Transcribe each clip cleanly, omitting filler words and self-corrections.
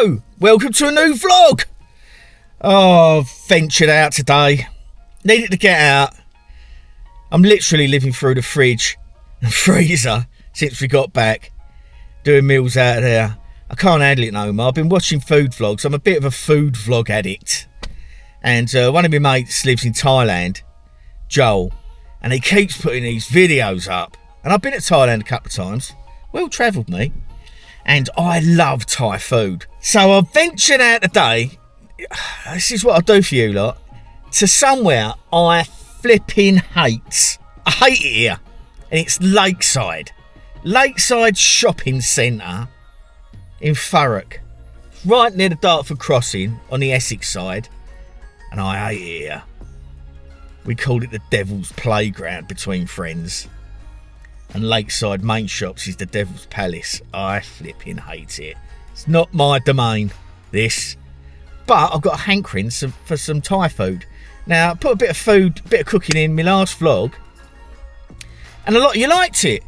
Hello, welcome to a new vlog. Oh, I've ventured out today. Needed to get out. I'm literally living through the fridge and freezer since we got back. Doing meals out of there. I can't handle it no more. I've been watching food vlogs. I'm a bit of a food vlog addict. And one of my mates lives in Thailand, Joel, and he keeps putting these videos up. And I've been to Thailand a couple of times. Well travelled me. And I love Thai food. So I've ventured out today. This is what I do for you lot. To somewhere I flipping hate. I hate it here. And it's Lakeside. Lakeside Shopping Centre in Thurrock. Right near the Dartford Crossing on the Essex side. And I hate it here. We called it the Devil's Playground between friends. And Lakeside Main Shops is the Devil's Palace. I flipping hate it. It's not my domain, this. But I've got a hankering for some Thai food. Now, I put a bit of cooking in my last vlog. And a lot of you liked it.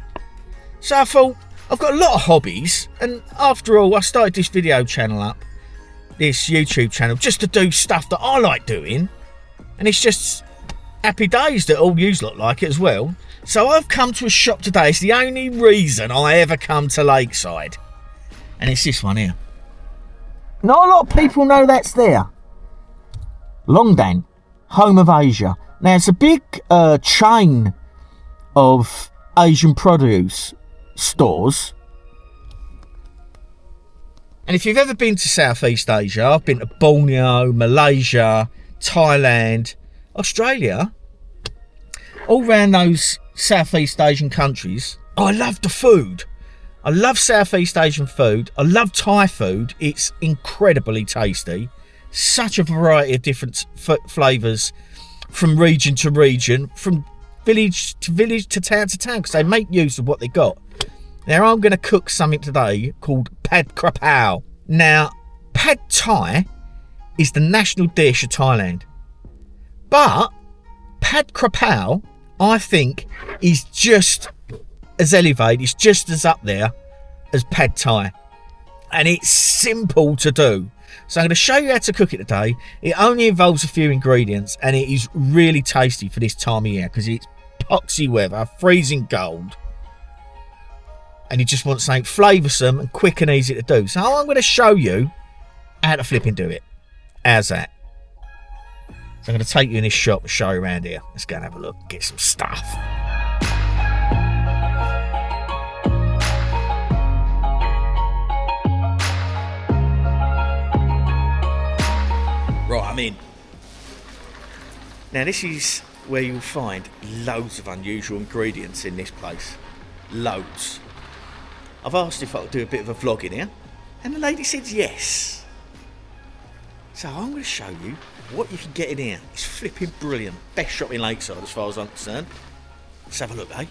So I thought, I've got a lot of hobbies. And after all, I started this video channel up. This YouTube channel. Just to do stuff that I like doing. And it's just happy days that all yous lot like it as well. So I've come to a shop today. It's the only reason I ever come to Lakeside. And it's this one here. Not a lot of people know that's there. Longdan, home of Asia. Now it's a big chain of Asian produce stores. And if you've ever been to Southeast Asia, I've been to Borneo, Malaysia, Thailand, Australia, all around those Southeast Asian countries. I love the food. I love Southeast Asian food. I love Thai food. It's incredibly tasty. Such a variety of different flavours from region to region, from village to town because they make use of what they got. Now I'm going to cook something today called Pad KRAPOW. Now, Pad Thai is the national dish of Thailand. But Pad KRAPOW, I think, is just as elevated, it's just as up there as Pad Thai. And it's simple to do. So I'm going to show you how to cook it today. It only involves a few ingredients and it is really tasty for this time of year because it's poxy weather, freezing cold. And you just want something flavoursome and quick and easy to do. So I'm going to show you how to flipping do it. How's that? So I'm going to take you in this shop and show you around here. Let's go and have a look, get some stuff. Right, I'm in. Now this is where you'll find loads of unusual ingredients in this place. Loads. I've asked if I could do a bit of a vlog in here, and the lady said yes. So I'm going to show you what you can get in here. It's flipping brilliant. Best shop in Lakeside as far as I'm concerned. Let's have a look, eh?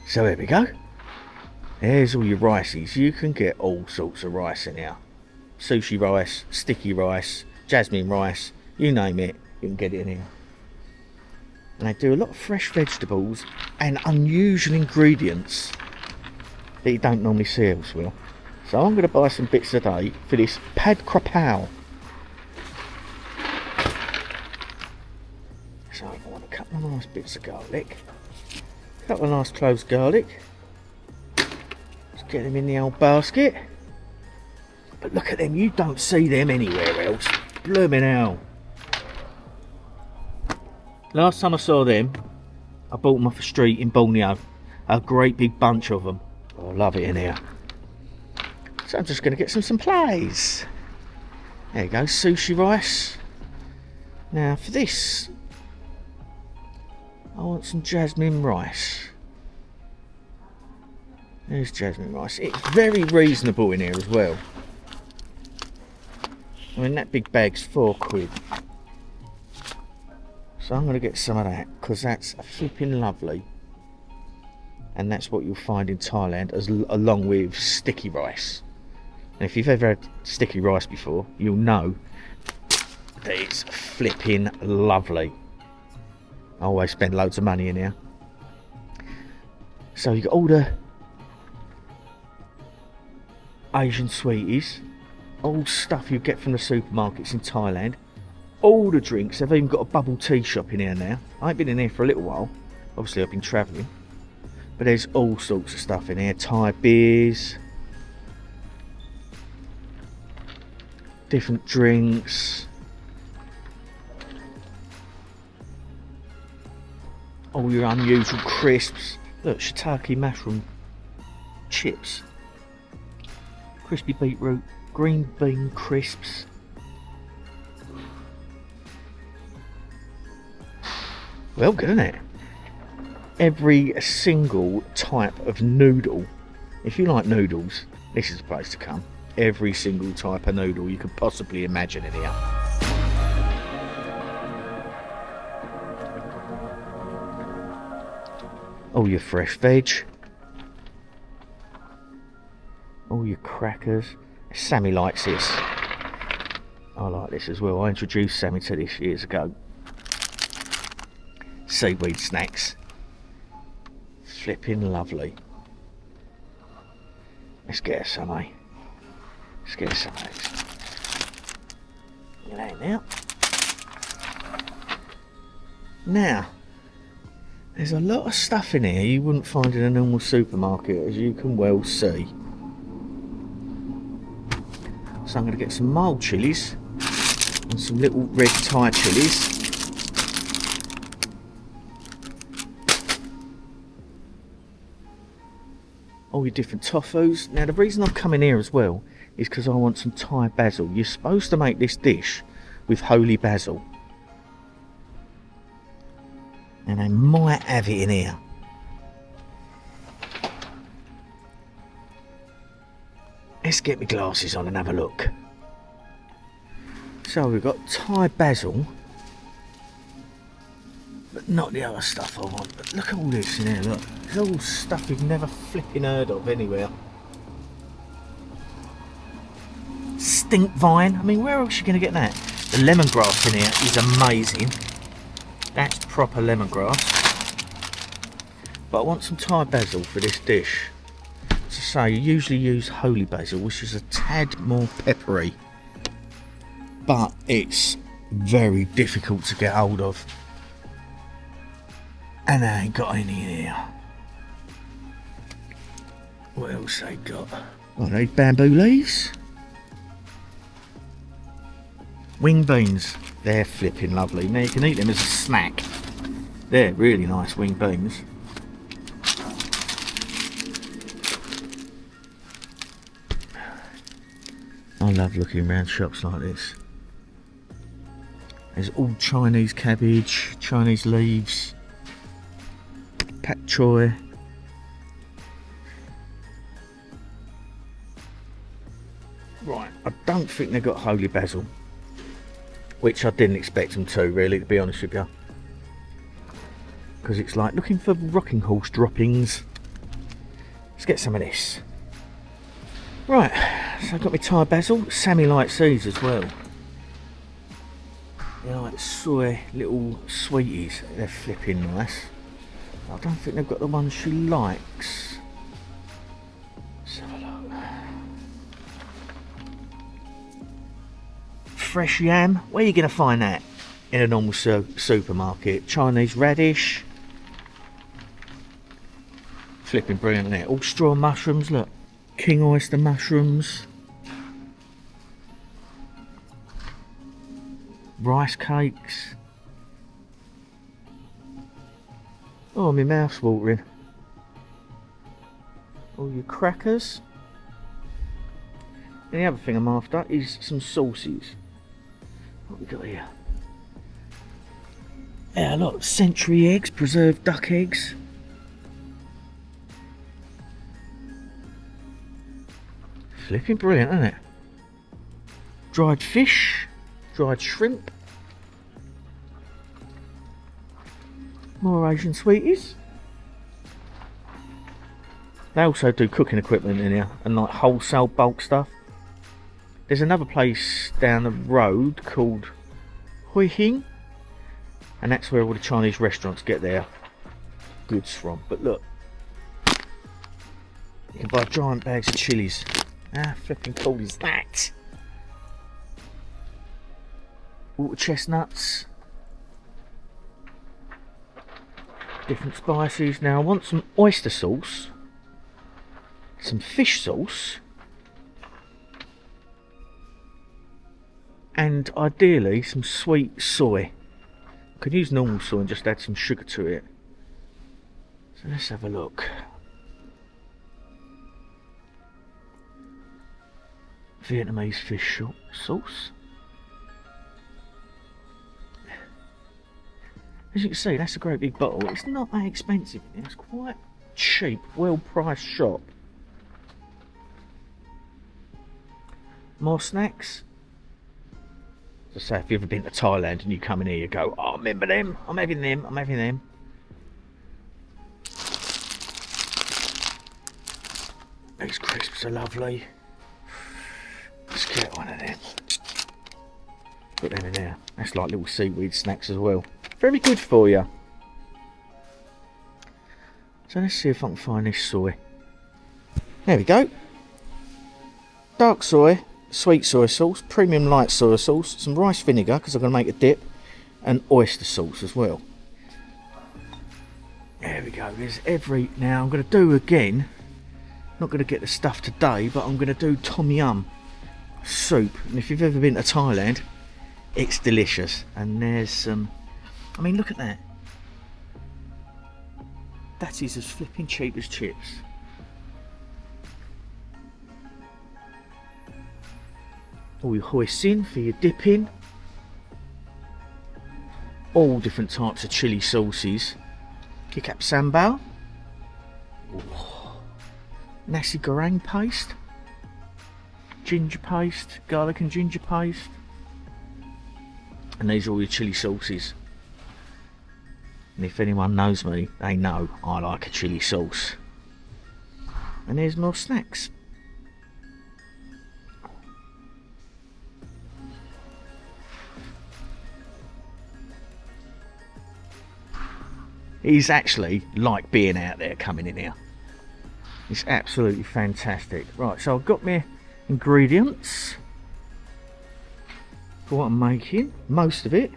So here we go. There's all your rices. You can get all sorts of rice in here. Sushi rice, sticky rice, jasmine rice, you name it, you can get it in here. And they do a lot of fresh vegetables and unusual ingredients that you don't normally see elsewhere. So I'm going to buy some bits today for this Pad KRAPOW. So I want a couple of nice bits of garlic, a couple of nice cloves of garlic. Let's get them in the old basket. But look at them, you don't see them anywhere else. Blooming hell. Last time I saw them, I bought them off a street in Borneo. A great big bunch of them. Oh, I love it in here. So I'm just going to get some supplies. There you go, sushi rice. Now for this, I want some jasmine rice. There's jasmine rice. It's very reasonable in here as well. I mean, that big bag's £4. So I'm going to get some of that because that's flipping lovely. And that's what you'll find in Thailand along with sticky rice. And if you've ever had sticky rice before, you'll know that it's flipping lovely. I always spend loads of money in here. So you got all the Asian sweeties. All stuff you get from the supermarkets in Thailand. All the drinks. They've even got a bubble tea shop in here now. I ain't been in here for a little while. Obviously I've been travelling. But there's all sorts of stuff in here. Thai beers. Different drinks. All your unusual crisps. Look, shiitake mushroom chips. Crispy beetroot. Green bean crisps. Well, good, isn't it? Every single type of noodle. If you like noodles, this is the place to come. Every single type of noodle you could possibly imagine in here. All your fresh veg. All your crackers. Sammy likes this. I like this as well. I introduced Sammy to this years ago. Seaweed snacks. Flipping lovely. Let's get us some, eh? Let's get us some of these. Lay now. Now, there's a lot of stuff in here you wouldn't find in a normal supermarket, as you can well see. So I'm going to get some mild chilies and some little red Thai chilies. All your different tofus. Now the reason I've come in here as well is because I want some Thai basil. You're supposed to make this dish with holy basil. And I might have it in here. Let's get my glasses on and have a look. So we've got Thai basil, but not the other stuff I want. But look at all this in here, look. It's all stuff we've never flipping heard of anywhere. Stink vine. I mean, where else are you going to get that? The lemongrass in here is amazing. That's proper lemongrass. But I want some Thai basil for this dish. To say, you usually use holy basil, which is a tad more peppery. But it's very difficult to get hold of. And I ain't got any here. What else they got? Oh, they bamboo leaves. Wing beans. They're flipping lovely. Now you can eat them as a snack. They're really nice wing beans. I love looking around shops like this. There's all Chinese cabbage, Chinese leaves, pak choy. Right, I don't think they've got holy basil, which I didn't expect them to, really, to be honest with you. Because it's like looking for rocking horse droppings. Let's get some of this. Right, so I've got my Thai basil. Sammy likes these as well. They're like soy little sweeties. They're flipping nice. I don't think they've got the ones she likes. Let's have a look. Fresh yam. Where are you going to find that? In a normal supermarket. Chinese radish. Flipping brilliant, isn't it? All straw mushrooms, look. King oyster mushrooms. Rice cakes. Oh, my mouth's watering. All your crackers. And the other thing I'm after is some sauces. What we got here? Yeah, look, century eggs, preserved duck eggs. Flipping brilliant, isn't it? Dried fish, dried shrimp. More Asian sweeties. They also do cooking equipment in here and like wholesale bulk stuff. There's another place down the road called Hoi Hing, and that's where all the Chinese restaurants get their goods from. But look, you can buy giant bags of chilies. How flipping cool is that? water chestnuts, different spices. Now I want some oyster sauce, some fish sauce, and ideally some sweet soy. I could use normal soy and just add some sugar to it. So let's have a look. Vietnamese fish sauce. As you can see, that's a great big bottle. It's not that expensive. It's quite cheap, well-priced shop. More snacks. As I say, if you've ever been to Thailand and you come in here, you go, oh, I remember them. I'm having them. I'm having them. These crisps are lovely. Let's get one of them. Put them in there. That's like little seaweed snacks as well. Very good for you. So let's see if I can find this soy. There we go. Dark soy, sweet soy sauce, premium light soy sauce, some rice vinegar because I'm going to make a dip, and oyster sauce as well. There we go. There's every... Now I'm going to do again. Not going to get the stuff today, but I'm going to do tom yum soup. And if you've ever been to Thailand, it's delicious. And there's some... I mean, look at that. That is as flipping cheap as chips. All your hoisin for your dipping. All different types of chili sauces. Kick up sambal. Ooh. Nasi goreng paste. Ginger paste. Garlic and ginger paste. And these are all your chili sauces. And if anyone knows me, they know I like a chili sauce. And there's more snacks. It's actually like being out there coming in here. It's absolutely fantastic. Right, so I've got my ingredients for what I'm making. Most of it.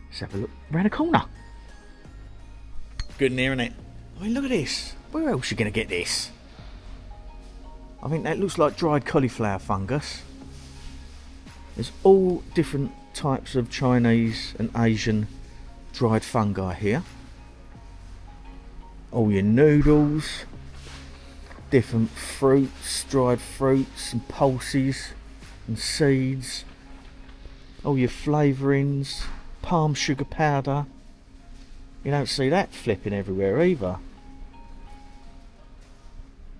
Let's have a look around the corner. Good in here, isn't it? I mean, look at this. Where else are you going to get this? I think that looks like dried cauliflower fungus. There's all different types of Chinese and Asian dried fungi here. All your noodles, different fruits, dried fruits and pulses and seeds. All your flavourings, palm sugar powder. You don't see that flipping everywhere either.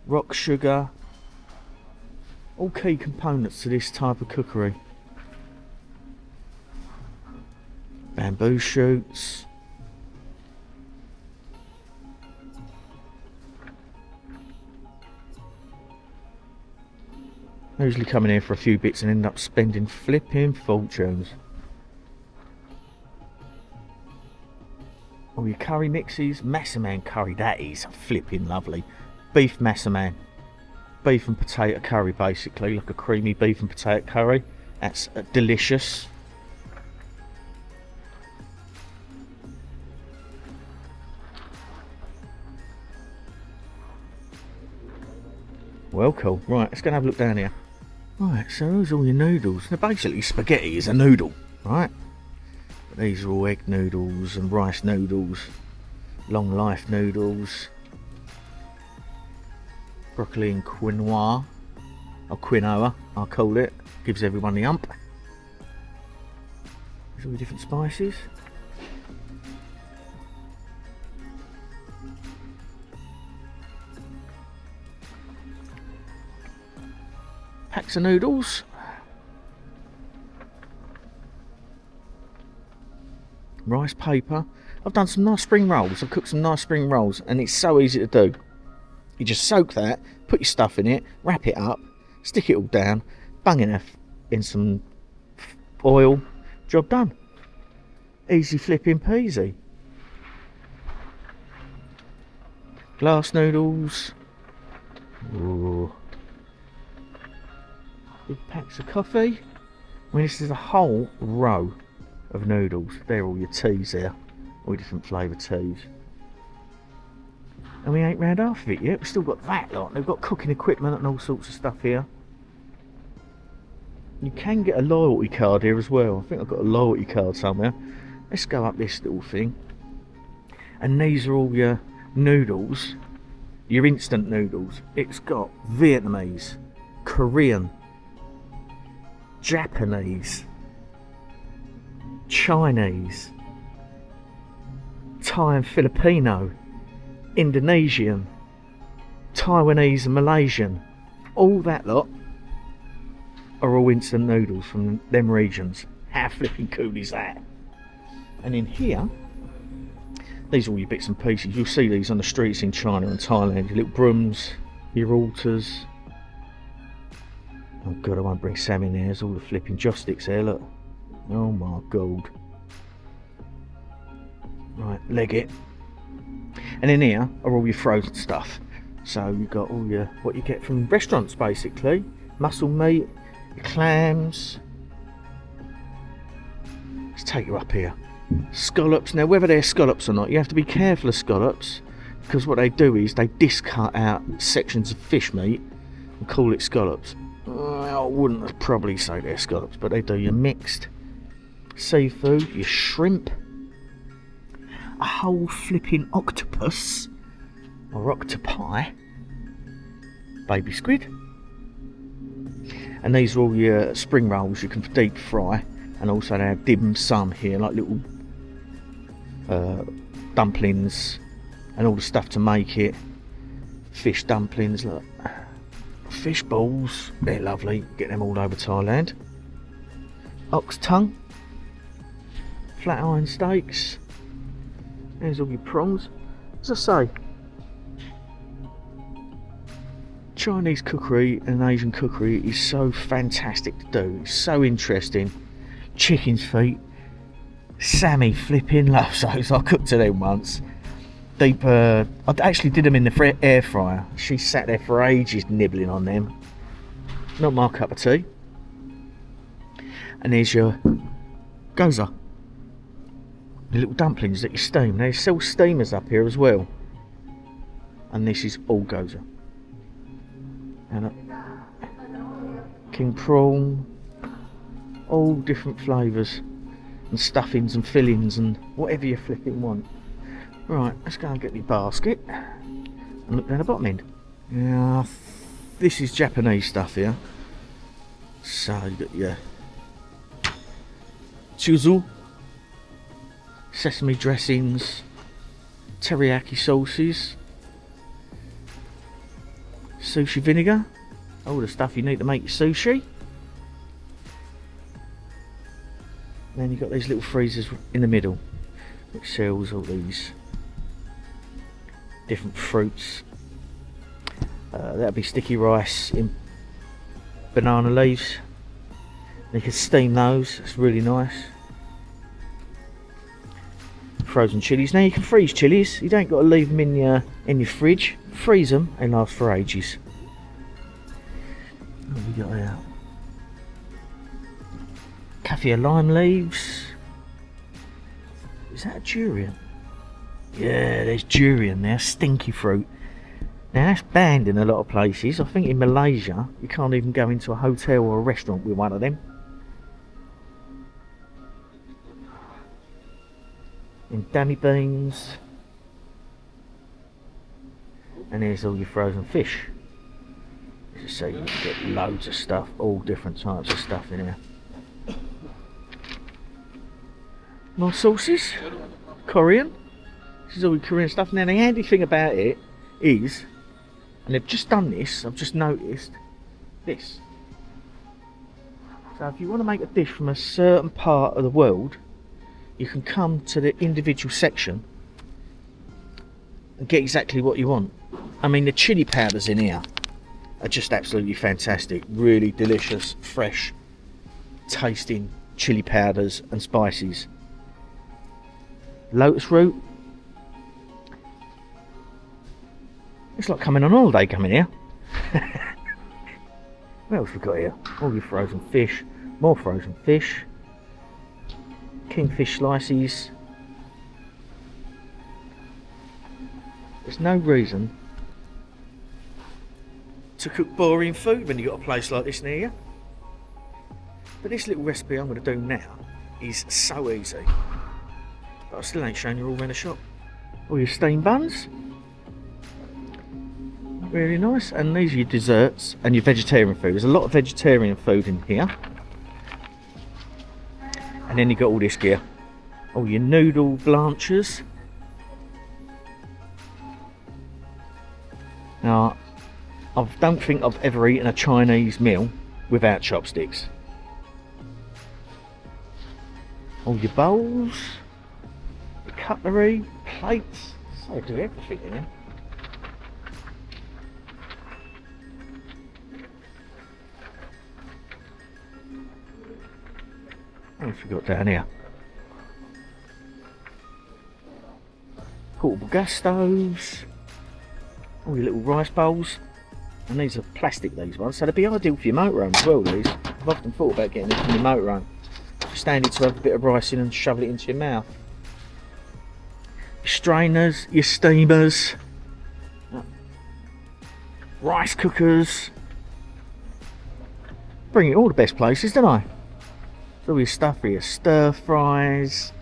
Rock sugar. All key components to this type of cookery. Bamboo shoots. I usually come in here for a few bits and end up spending flipping fortunes. All your curry mixes, massaman curry, that is flipping lovely. Beef massaman, beef and potato curry basically, like a creamy beef and potato curry. That's delicious. Well, cool. Right, let's go and have a look down here. Right, so those are all your noodles. Now basically spaghetti is a noodle, right? But these are all egg noodles and rice noodles, long life noodles, broccoli and quinoa, or quinoa I'll call it, gives everyone the ump. There's all the different spices. Packs of noodles. Rice paper. I've done some nice spring rolls. I've cooked some nice spring rolls and it's so easy to do. You just soak that, put your stuff in it, wrap it up, stick it all down, bung it in some oil, job done. Easy flipping peasy. Glass noodles. Ooh. Big packs of coffee. I mean, this is a whole row of noodles. They're all your teas there, all different flavour teas. And we ain't round half of it yet. We've still got that lot. They've got cooking equipment and all sorts of stuff here. You can get a loyalty card here as well. I think I've got a loyalty card somewhere. Let's go up this little thing. And these are all your noodles, your instant noodles. It's got Vietnamese, Korean, Japanese, Chinese, Thai and Filipino, Indonesian, Taiwanese and Malaysian. All that lot are all instant noodles from them regions. How flipping cool is that? And in here, these are all your bits and pieces. You'll see these on the streets in China and Thailand. Your little brooms, your altars. Oh god, I won't bring Sam in there. There's all the flipping joysticks there, look. Oh my god. Right, leg it. And in here are all your frozen stuff. So you've got all your, what you get from restaurants basically. Muscle meat, your clams. Let's take you up here. Scallops. Now whether they're scallops or not, you have to be careful of scallops, because what they do is they discard out sections of fish meat and call it scallops. I wouldn't probably say they're scallops, but they do. Your mixed seafood, your shrimp, a whole flipping octopus or octopi, baby squid, and these are all your spring rolls you can deep fry. And also they have dim sum here, like little dumplings and all the stuff to make it. Fish dumplings, look. Fish balls, they're lovely. Get them all over Thailand. Ox tongue, flat iron steaks. There's all your prawns. As I say, Chinese cookery and Asian cookery is so fantastic to do. It's so interesting. Chicken's feet. Sammy flipping loves those. I cooked to them once. I actually did them in the air fryer. She sat there for ages nibbling on them. Not my cup of tea. And there's your goza. The little dumplings that you steam. They sell steamers up here as well. And this is all goza. And king prawn. All different flavours and stuffings and fillings and whatever you flipping want. Right, let's go and get the basket and look down the bottom end. Yeah, this is Japanese stuff here. So you got your chuzu, sesame dressings, teriyaki sauces, sushi vinegar, all the stuff you need to make your sushi. Then you've got these little freezers in the middle, which sells all these different fruits. That'll be sticky rice in banana leaves. You can steam those, it's really nice. Frozen chilies. Now you can freeze chilies, you don't got to leave them in your fridge. Freeze them, they last for ages. What have we got here? Kaffir lime leaves. Is that a durian? Yeah, there's durian there, stinky fruit. Now that's banned in a lot of places. I think in Malaysia you can't even go into a hotel or a restaurant with one of them. And dummy beans. And there's all your frozen fish. As I say, you can get loads of stuff, all different types of stuff in here. More sauces, Korean. This is all your Korean stuff. Now the handy thing about it is, and they've just done this, I've just noticed this. So if you want to make a dish from a certain part of the world, you can come to the individual section and get exactly what you want. I mean, the chili powders in here are just absolutely fantastic. Really delicious, fresh tasting chili powders and spices. Lotus root. It's like coming on holiday coming here. What else we got here? All your frozen fish, more frozen fish, kingfish slices. There's no reason to cook boring food when you've got a place like this near you. But this little recipe I'm going to do now is so easy. But I still ain't shown you all around the shop. All your steamed buns. Really nice. And these are your desserts and your vegetarian food. There's a lot of vegetarian food in here. And then you got all this gear. All your noodle blanchers. Now, I don't think I've ever eaten a Chinese meal without chopsticks. All your bowls, your cutlery, plates. So do everything in here. What have we got down here? Portable gas stoves. All your little rice bowls. And these are plastic, these ones, so they'd be ideal for your motorhome as well, these. I've often thought about getting them from your motorhome. Just standing to have a bit of rice in and shovel it into your mouth. Your strainers, your steamers, rice cookers. Bring it all the best places, don't I? So all your stuff for your stir fries,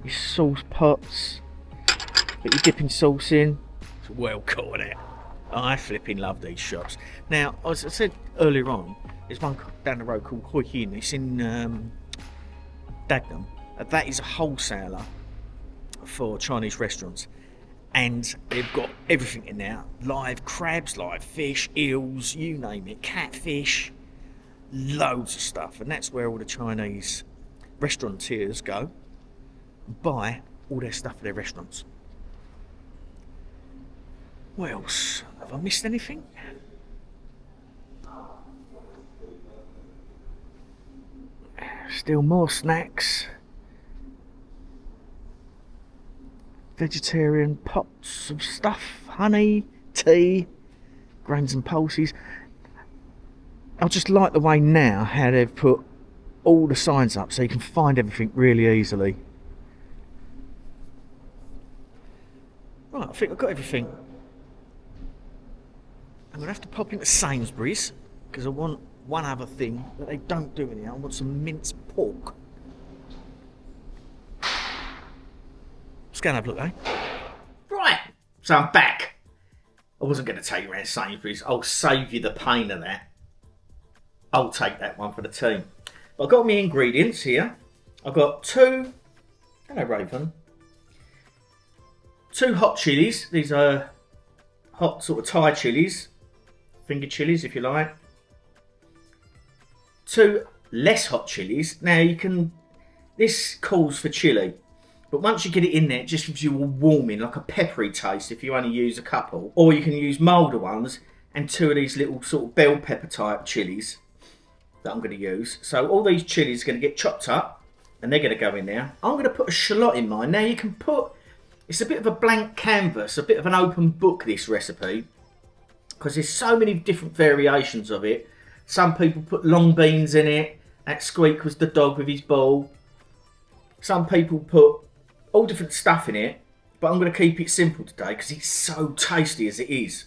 your sauce pots, put your dipping sauce in. It's well caught it. I flipping love these shops. Now, as I said earlier on, there's one down the road called Hoi Hin. It's in Dagenham. That is a wholesaler for Chinese restaurants. And they've got everything in there. Live crabs, live fish, eels, you name it. Catfish. Loads of stuff. And that's where all the Chinese restaurateurs go and buy all their stuff for their restaurants. What else? Have I missed anything? Still more snacks. Vegetarian pots of stuff. Honey, tea, grains and pulses. I just like the way now how they've put all the signs up so you can find everything really easily. Right, I think I've got everything. I'm going to have to pop into Sainsbury's because I want one other thing that they don't do in here. I want some minced pork. Let's go and have a look, eh? Right, so I'm back. I wasn't going to take you around Sainsbury's. I'll save you the pain of that. I'll take that one for the team. But I've got my ingredients here. I've got hello Raven, 2 hot chilies. These are hot sort of Thai chilies. Finger chilies if you like. 2 less hot chilies. Now this calls for chili, but once you get it in there, it just gives you a warming, like a peppery taste if you only use a couple. Or you can use milder ones and 2 of these little sort of bell pepper type chilies that I'm going to use. So all these chilies are going to get chopped up and they're going to go in there. I'm going to put a shallot in mine. Now you can put, it's a bit of a blank canvas, a bit of an open book, this recipe, because there's so many different variations of it. Some people put long beans in it. That Squeak was the dog with his ball. Some people put all different stuff in it, but I'm going to keep it simple today because it's so tasty as it is.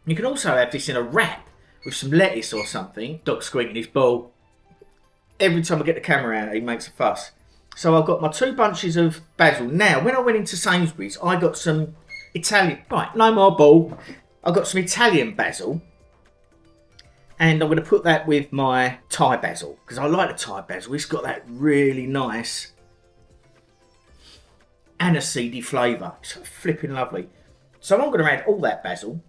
You can also have this in a wrap with some lettuce or something. Dog Squeak and his ball. Every time I get the camera out, he makes a fuss. So I've got my 2 bunches of basil. Now, when I went into Sainsbury's, I got some Italian... Right, no more ball. I got some Italian basil. And I'm going to put that with my Thai basil. Because I like the Thai basil. It's got that really nice aniseedy flavour. It's flipping lovely. So I'm going to add all that basil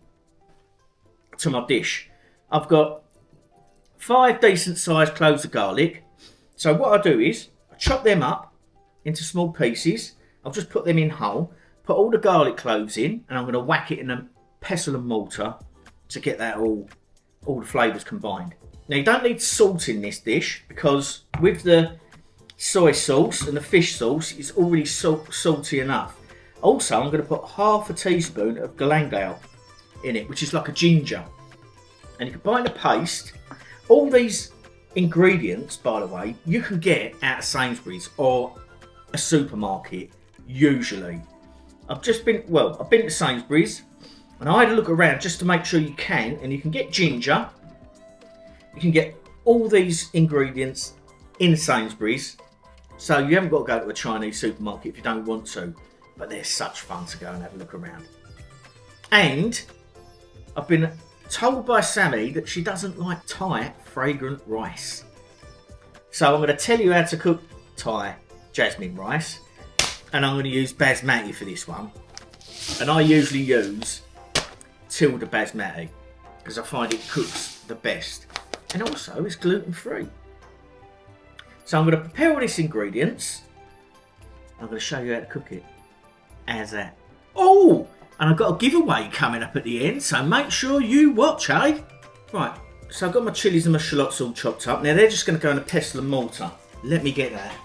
to my dish. I've got 5 decent sized cloves of garlic. So what I do is I chop them up into small pieces. I'll just put them in whole. Put all the garlic cloves in, and I'm going to whack it in a pestle and mortar to get that all the flavours combined. Now you don't need salt in this dish because with the soy sauce and the fish sauce, it's already salty enough. Also, I'm going to put half a teaspoon of galangal in it, which is like a ginger. And you can buy in a paste. All these ingredients, by the way, you can get out of Sainsbury's or a supermarket, usually. I've been to Sainsbury's and I had a look around just to make sure you can, and you can get ginger. You can get all these ingredients in Sainsbury's, so you haven't got to go to a Chinese supermarket if you don't want to, but they're such fun to go and have a look around. And I've been told by Sammy that she doesn't like Thai fragrant rice. So I'm going to tell you how to cook Thai jasmine rice, and I'm going to use basmati for this one. And I usually use Tilda basmati because I find it cooks the best, and also it's gluten free. So I'm going to prepare all these ingredients. I'm going to show you how to cook it. How's that? Oh, and I've got a giveaway coming up at the end, so make sure you watch, eh? Right, so I've got my chillies and my shallots all chopped up. Now they're just going to go in a pestle and mortar. Let me get that.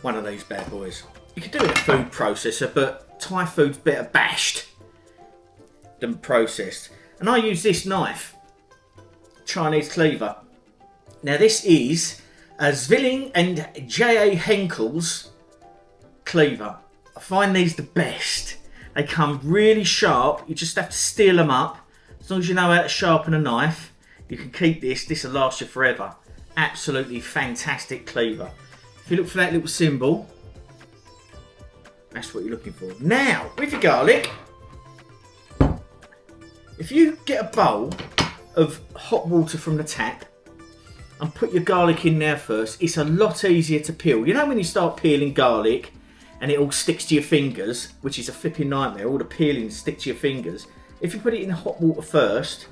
One of these bad boys. You can do it in a food processor, but Thai food's better bashed than processed. And I use this knife, Chinese cleaver. Now this is a Zwilling and J.A. Henkel's cleaver. I find these the best. They come really sharp. You just have to steel them up. As long as you know how to sharpen a knife, you can keep this. This will last you forever. Absolutely fantastic cleaver. If you look for that little symbol, that's what you're looking for. Now, with your garlic, if you get a bowl of hot water from the tap and put your garlic in there first, it's a lot easier to peel. You know when you start peeling garlic and it all sticks to your fingers, which is a flipping nightmare, all the peelings stick to your fingers. If you put it in hot water first,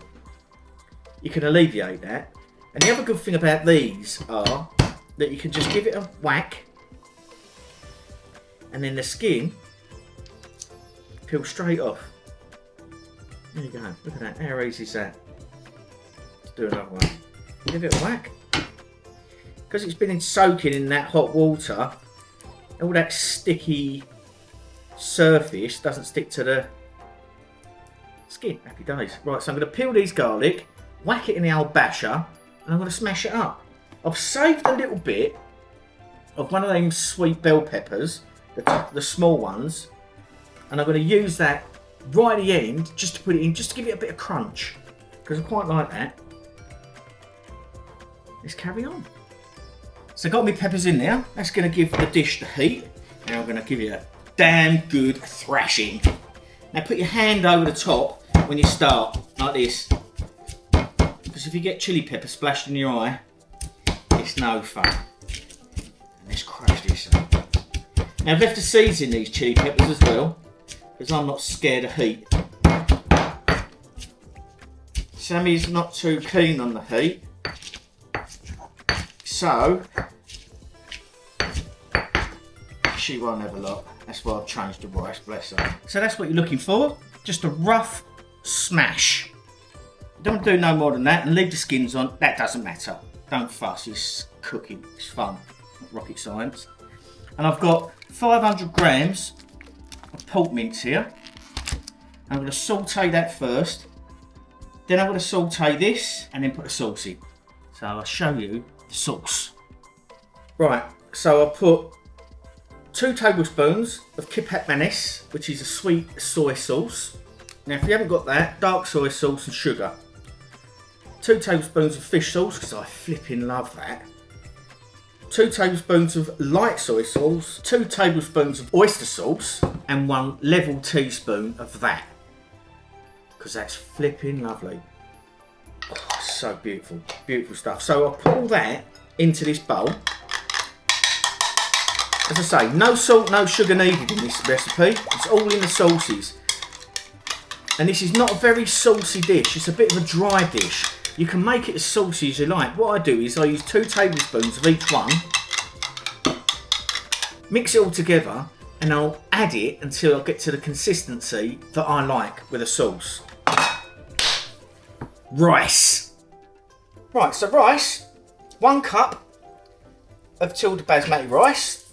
you can alleviate that. And the other good thing about these are that you can just give it a whack, and then the skin peels straight off. There you go, look at that, how easy is that? Let's do another one. Give it a whack. Because it's been soaking in that hot water, all that sticky surface doesn't stick to the skin. Happy days. Right, so I'm going to peel these garlic, whack it in the old basher, and I'm going to smash it up. I've saved a little bit of one of them sweet bell peppers, the small ones, and I'm going to use that right at the end just to put it in, just to give it a bit of crunch, because I quite like that. Let's carry on. So I've got my peppers in there. That's going to give the dish the heat. Now I'm going to give it a damn good thrashing. Now put your hand over the top when you start, like this, because if you get chili pepper splashed in your eye, it's no fun. Let's crush this up. Now I've left the seeds in these chili peppers as well, because I'm not scared of heat. Sammy's not too keen on the heat, so she won't have a lot. That's why I've changed the rice, bless her. So that's what you're looking for, just a rough smash. Don't do no more than that, and leave the skins on. That doesn't matter. Don't fuss, it's cooking, it's fun, not rocket science. And I've got 500 grams of pork mince here. I'm going to saute that first. Then I'm going to saute this and then put the sauce in. So I'll show you the sauce. Right, so I put 2 tablespoons of kipat manis, which is a sweet soy sauce. Now if you haven't got that, dark soy sauce and sugar. 2 tablespoons of fish sauce, because I flipping love that. 2 tablespoons of light soy sauce, 2 tablespoons of oyster sauce, and 1 level teaspoon of that, because that's flipping lovely. Oh, so beautiful, beautiful stuff. So I'll put all that into this bowl. As I say, no salt, no sugar needed in this recipe. It's all in the sauces. And this is not a very saucy dish, it's a bit of a dry dish. You can make it as saucy as you like. What I do is I use 2 tablespoons of each one, mix it all together, and I'll add it until I get to the consistency that I like with a sauce. Rice. Right, so rice, 1 cup of Tilda basmati rice,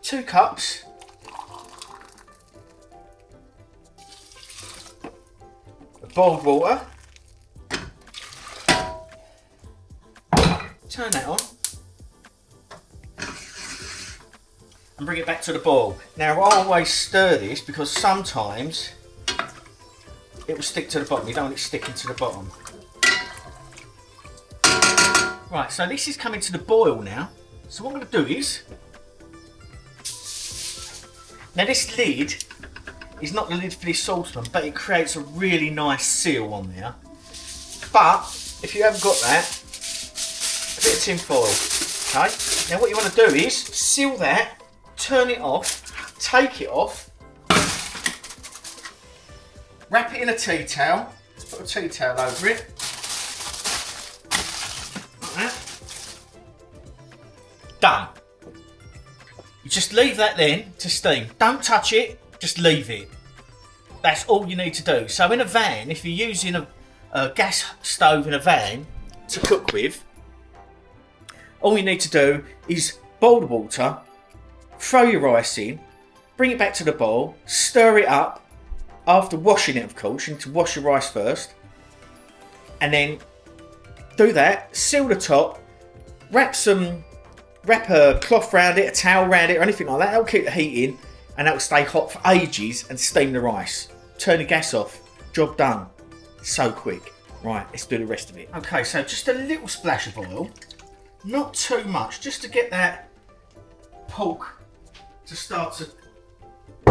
2 cups boiled water. Turn that on. And bring it back to the boil. Now I always stir this because sometimes it will stick to the bottom. You don't want it sticking to the bottom. Right, so this is coming to the boil now. So what I'm going to do is, now this lid is not the lid for this saucepan, but it creates a really nice seal on there. But if you haven't got that, a bit of tin foil. Okay. Now what you want to do is seal that, turn it off, take it off, wrap it in a tea towel. Let's put a tea towel over it. Like that. Done. You just leave that then to steam. Don't touch it, just leave it. That's all you need to do. So in a van, if you're using a gas stove in a van to cook with, all you need to do is boil the water, throw your rice in, bring it back to the boil, stir it up. After washing it, of course, you need to wash your rice first. And then do that, seal the top, wrap a cloth around it, a towel around it, or anything like that. That'll keep the heat in and that'll stay hot for ages and steam the rice. Turn the gas off, job done. So quick. Right, let's do the rest of it. Okay, so just a little splash of oil, not too much, just to get that pork to start to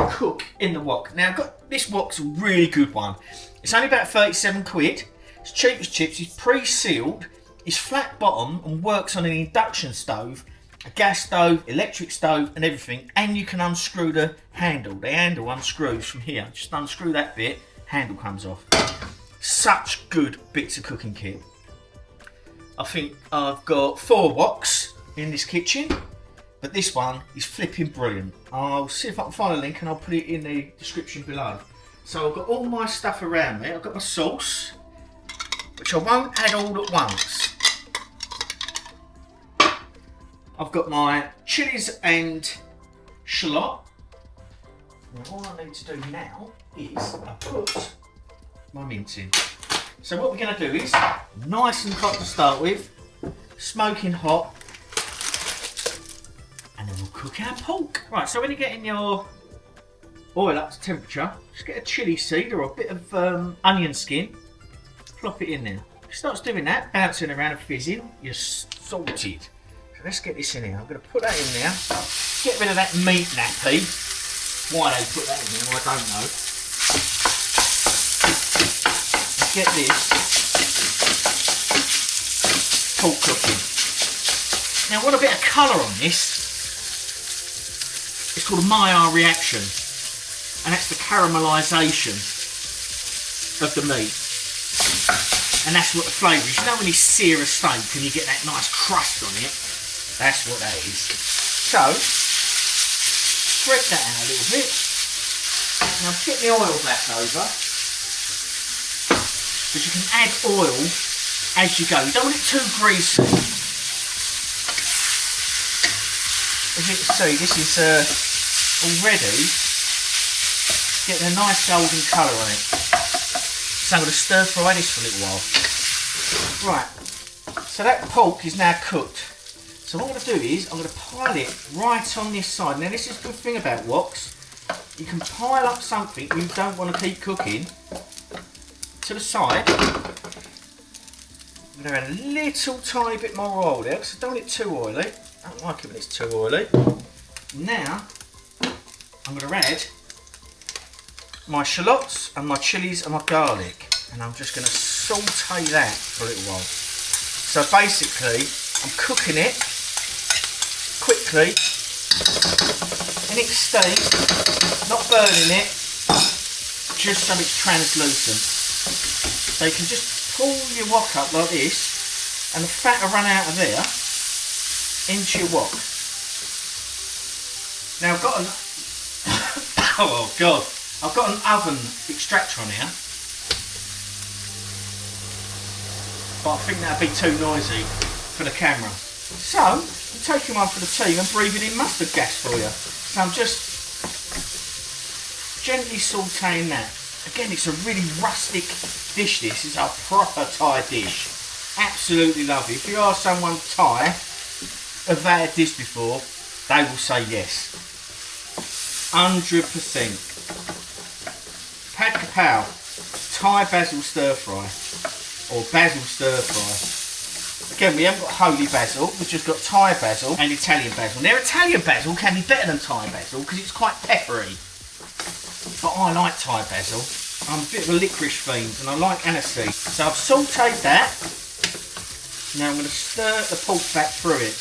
cook in the wok. Now, this wok's a really good one. It's only about 37 quid. It's cheap as chips. It's pre-sealed. It's flat bottom and works on an induction stove, a gas stove, electric stove and everything. And you can unscrew the handle. The handle unscrews from here. Just unscrew that bit, handle comes off. Such good bits of cooking kit. I think I've got 4 woks in this kitchen, but this one is flipping brilliant. I'll see if I can find a link and I'll put it in the description below. So I've got all my stuff around me. I've got my sauce, which I won't add all at once. I've got my chilies and shallot. Now all I need to do now is I put my mince in. So what we're going to do is, nice and hot to start with, smoking hot, and then we'll cook our pork. Right, so when you're getting your oil up to temperature, just get a chilli seed or a bit of onion skin, plop it in there. If it starts doing that, bouncing around and fizzing, you're salted. So let's get this in here. I'm going to put that in there, get rid of that meat nappy. Why they put that in there, I don't know. And get this pork cooking. Now I want a bit of colour on this. It's called a Maillard reaction, and that's the caramelisation of the meat. And that's what the flavour is. You know when you sear a steak and you get that nice crust on it? That's what that is. So, spread that out a little bit. Now get the oil back over, because you can add oil as you go. You don't want it too greasy. As you can see, this is already getting a nice golden colour on it. So I'm going to stir fry this for a little while. Right, so that pork is now cooked. So what I'm going to do is, I'm going to pile it right on this side. Now this is the good thing about woks. You can pile up something you don't want to keep cooking to the side. I'm going to add a little tiny bit more oil there, because I don't want it too oily. I don't like it when it's too oily. Now, I'm going to add my shallots and my chilies and my garlic. And I'm just going to saute that for a little while. So basically, I'm cooking it quickly in its steam, not burning it, just so it's translucent. So you can just pull your wok up like this, and the fat will run out of there into your wok. Now I've got an oh god, I've got an oven extractor on here, but I think that'd be too noisy for the camera. So I'm taking one for the team and breathing in mustard gas for you. So I'm just gently sauteing that. Again, it's a really rustic dish, this. It's a proper Thai dish. Absolutely lovely. If you ask someone Thai, have they had this before, they will say yes. 100%. Pad KRAPOW, Thai basil stir fry, or basil stir fry. Again, we haven't got holy basil, we've just got Thai basil and Italian basil. Now, Italian basil can be better than Thai basil because it's quite peppery. But I like Thai basil. I'm a bit of a licorice fiend and I like aniseed. So I've sautéed that. Now I'm going to stir the pork back through it.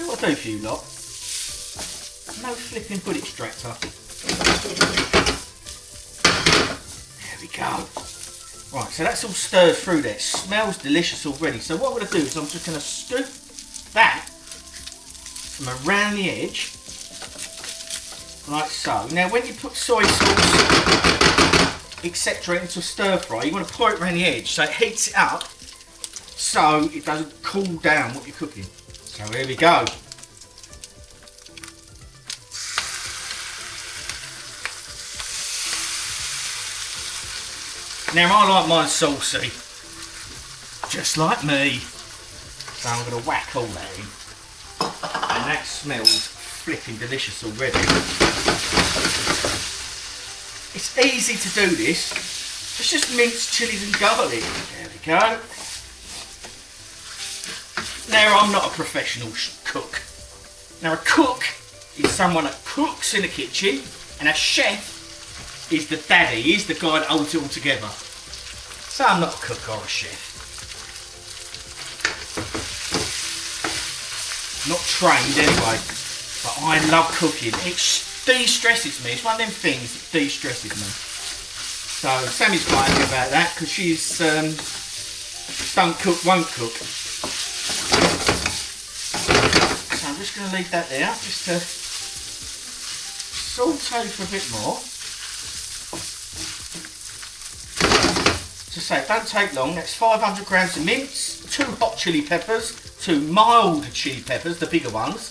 What do I do for you lot? No flipping foot extractor. There we go. Right, so that's all stirred through there. It smells delicious already. So what I'm going to do is I'm just going to scoop that from around the edge. Like so. Now when you put soy sauce, etc. into a stir fry, you want to pour it around the edge so it heats it up so it doesn't cool down what you're cooking. So here we go. Now I like mine saucy, just like me. So I'm going to whack all that in. And that smells flipping delicious already. It's easy to do this. It's just minced chillies and garlic. There we go. Now I'm not a professional cook. Now a cook is someone that cooks in the kitchen, and a chef is the daddy, he's the guy that holds it all together. So I'm not a cook or a chef. Not trained anyway, but I love cooking. It de-stresses me. It's one of them things that de-stresses me. So Sammy's quite happy about that because she's don't cook, won't cook. So I'm just going to leave that there just to saute for a bit more. To say, it don't take long. That's 500 grams of mince, 2 hot chili peppers, 2 mild chili peppers, the bigger ones,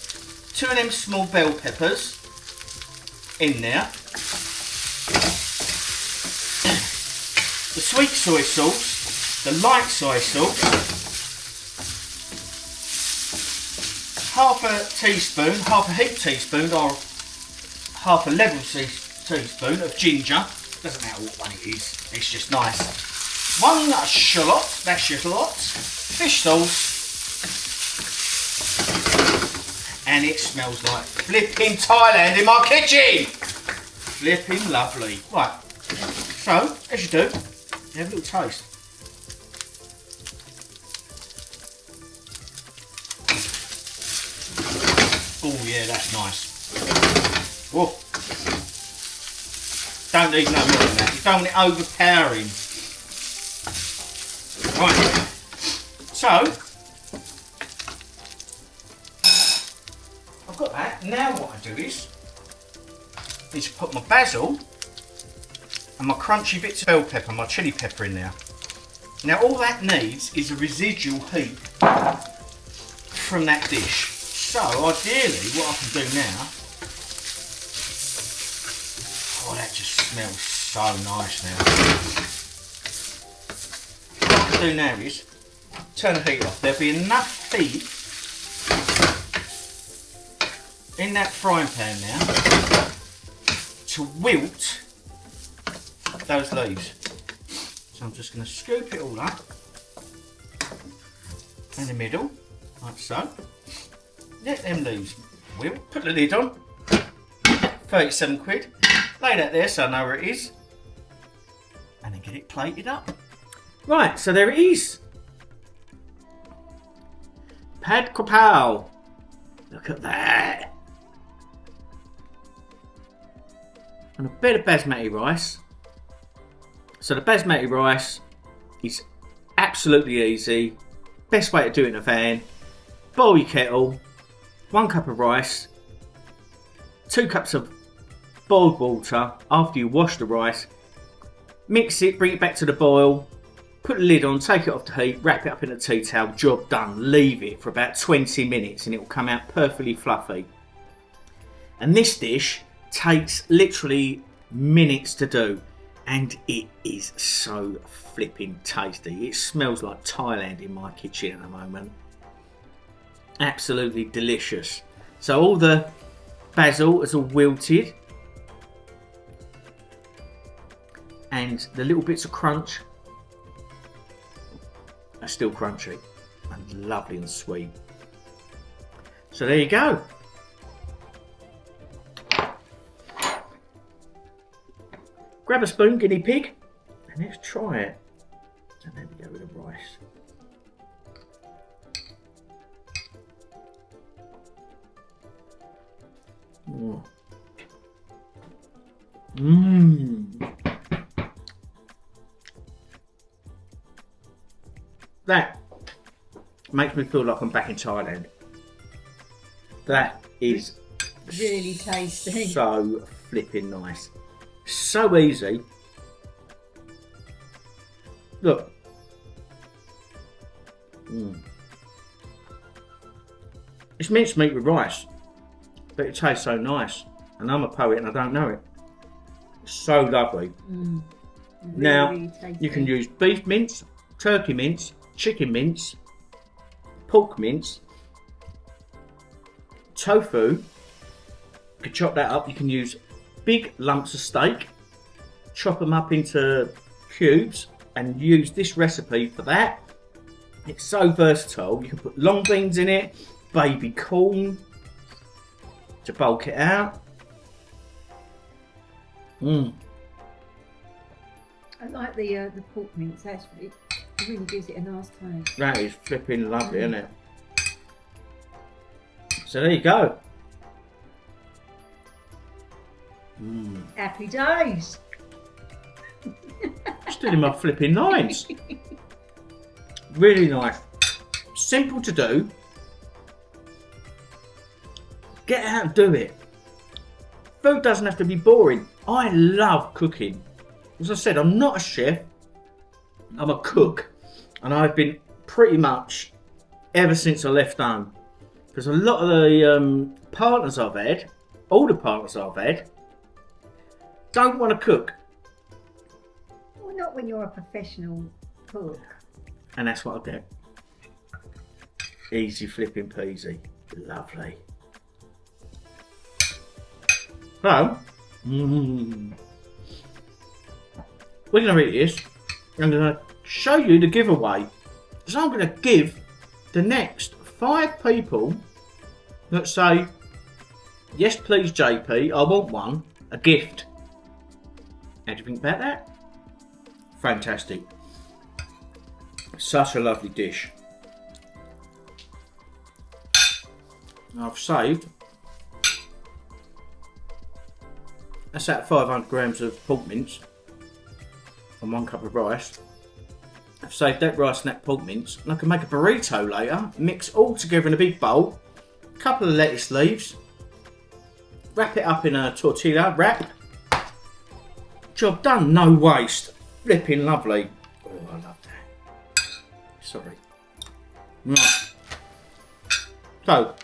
2 of them small bell peppers in there, the sweet soy sauce, the light soy sauce, half a teaspoon, half a heaped teaspoon or half a level teaspoon of ginger, doesn't matter what one it is, it's just nice. 1 shallot, that's your shallot, fish sauce, and it smells like flipping Thailand in my kitchen. Flipping lovely. Right, so as you do, you have a little taste. Oh yeah, that's nice. Whoa. Don't need no more than that. You don't want it overpowering. Right, so I've got that. Now what I do is put my basil and my crunchy bits of bell pepper, my chili pepper in there. Now all that needs is a residual heat from that dish. So ideally what I can do now, oh that just smells so nice now. What I can do now is turn the heat off. There'll be enough heat in that frying pan now to wilt those leaves. So I'm just going to scoop it all up in the middle, like so. Let them leaves wilt. Put the lid on. 37 quid. Lay that there so I know where it is. And then get it plated up. Right, so there it is. Pad KRAPOW. Look at that. And a bit of basmati rice. So the basmati rice is absolutely easy. Best way to do it in a van. Boil your kettle. 1 cup of rice. 2 cups of boiled water after you wash the rice. Mix it, bring it back to the boil. Put the lid on, take it off the heat, wrap it up in a tea towel, job done. Leave it for about 20 minutes and it will come out perfectly fluffy. And this dish takes literally minutes to do. And it is so flipping tasty. It smells like Thailand in my kitchen at the moment. Absolutely delicious. So all the basil is all wilted. And the little bits of crunch are still crunchy and lovely and sweet. So there you go. Grab a spoon, guinea pig, and let's try it. And there we go with the rice. That makes me feel like I'm back in Thailand. That is really tasty. So flipping nice. So easy. Look. It's mincemeat with rice, but it tastes so nice. And I'm a poet and I don't know it. It's so lovely. Really, now, really tasty. You can use beef mince, turkey mince, chicken mince, pork mince, tofu. You can chop that up. You can use big lumps of steak, chop them up into cubes, and use this recipe for that. It's so versatile. You can put long beans in it, baby corn to bulk it out. I like the pork mince. Actually, it really gives it a nice taste. That is flipping lovely, isn't it? So there you go. Happy days. Still in my flipping lines. Really nice. Simple to do. Get out and do it. Food doesn't have to be boring. I love cooking. As I said, I'm not a chef. I'm a cook. And I've been pretty much ever since I left home. Because a lot of the partners I've had, all the partners I've had, don't want to cook. Well, not when you're a professional cook. And that's what I do. Easy flipping peasy. Lovely. So, we're going to eat this. I'm going to show you the giveaway. So I'm going to give the next 5 people that say, yes please JP, I want one, a gift. How do you think about that? Fantastic. Such a lovely dish. I've saved, that's at 500 grams of pork mince and 1 cup of rice. I've saved that rice and that pork mince, and I can make a burrito later, mix all together in a big bowl, a couple of lettuce leaves, wrap it up in a tortilla wrap. Job done, no waste. Flipping lovely. Oh, I love that. Sorry. Right. So,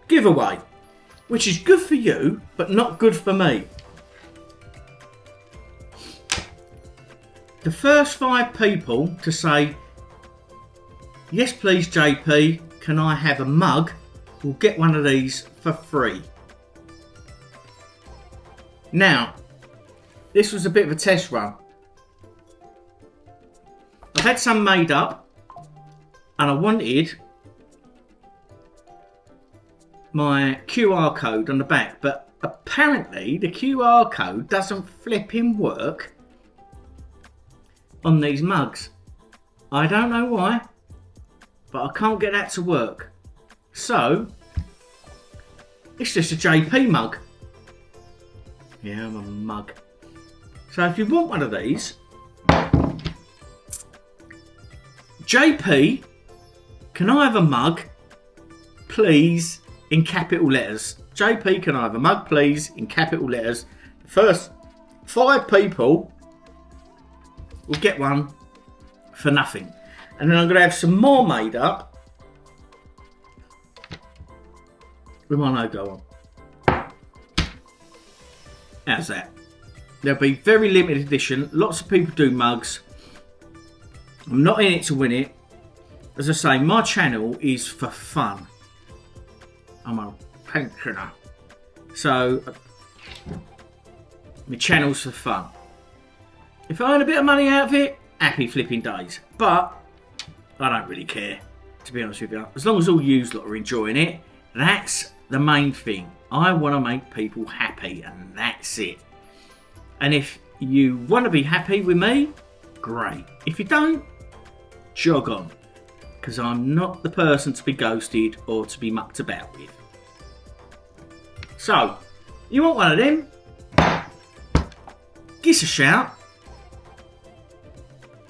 giveaway, which is good for you, but not good for me. The first 5 people to say, yes please JP, can I have a mug, will get one of these for free. Now, this was a bit of a test run. I've had some made up, and I wanted my QR code on the back, but apparently the QR code doesn't flipping work on these mugs. I don't know why, but I can't get that to work. So, it's just a JP mug. Yeah, I'm a mug. So if you want one of these, JP, can I have a mug, please, in capital letters? JP, can I have a mug, please, in capital letters? The first 5 people will get one for nothing. And then I'm going to have some more made up with my logo on. How's that? They'll be very limited edition. Lots of people do mugs. I'm not in it to win it. As I say, my channel is for fun. I'm a pensioner. So, my channel's for fun. If I earn a bit of money out of it, happy flipping days. But, I don't really care, to be honest with you. As long as all you lot are enjoying it, that's the main thing. I want to make people happy, and that's it. And if you want to be happy with me, great. If you don't, jog on. Because I'm not the person to be ghosted or to be mucked about with. So, you want one of them? Give us a shout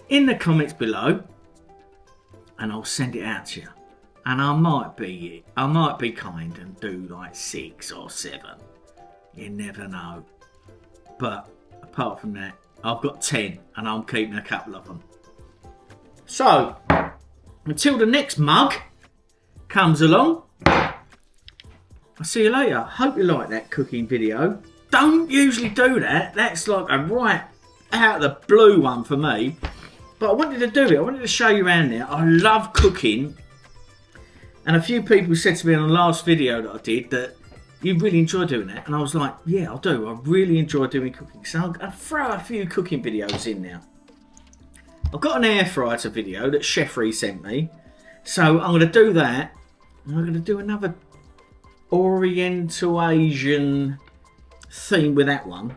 in the comments below, and I'll send it out to you. And I might be kind and do like 6 or 7. You never know. But apart from that, I've got 10 and I'm keeping a couple of them. So, until the next mug comes along, I'll see you later. Hope you like that cooking video. Don't usually do that. That's like a right out of the blue one for me. But I wanted to do it. I wanted to show you around there. I love cooking. And a few people said to me on the last video that I did that you really enjoy doing that. And I was like, yeah, I do. I really enjoy doing cooking. So I'll throw a few cooking videos in now. I've got an air fryer video that Chefry sent me. So I'm going to do that. And I'm going to do another Oriental Asian theme with that one.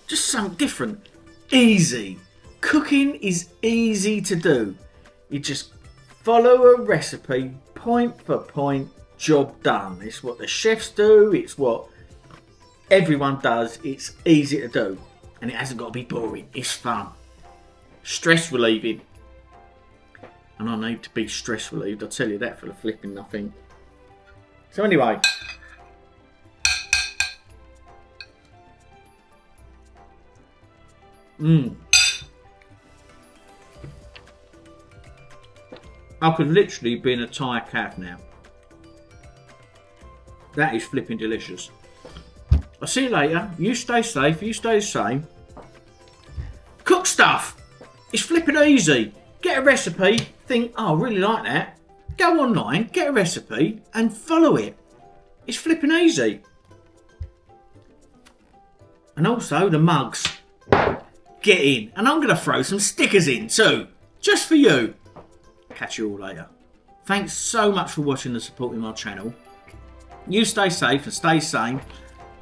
Just something different. Easy. Cooking is easy to do. You just follow a recipe, point for point, job done. It's what the chefs do. It's what everyone does. It's easy to do. And it hasn't got to be boring. It's fun. Stress relieving. And I need to be stress relieved. I'll tell you that for the flipping nothing. So anyway. I could literally be in a Thai cafe now. That is flipping delicious. I'll see you later. You stay safe. You stay the same. Cook stuff. It's flipping easy. Get a recipe. Think, oh, I really like that. Go online, get a recipe and follow it. It's flipping easy. And also the mugs. Get in. And I'm going to throw some stickers in too. Just for you. Catch you all later. Thanks so much for watching and supporting my channel. You stay safe and stay sane.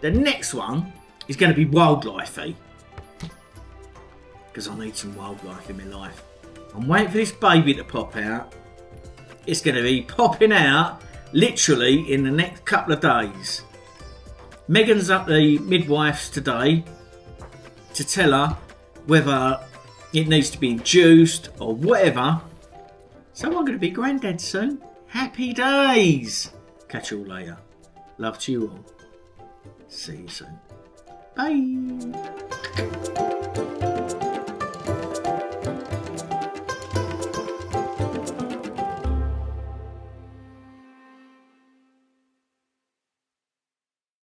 The next one is going to be wildlife-y. Because I need some wildlife in my life. I'm waiting for this baby to pop out. It's going to be popping out literally in the next couple of days. Megan's up the midwife's today to tell her whether it needs to be induced or whatever. So I'm going to be granddad soon. Happy days. Catch you all later. Love to you all. See you soon. Bye.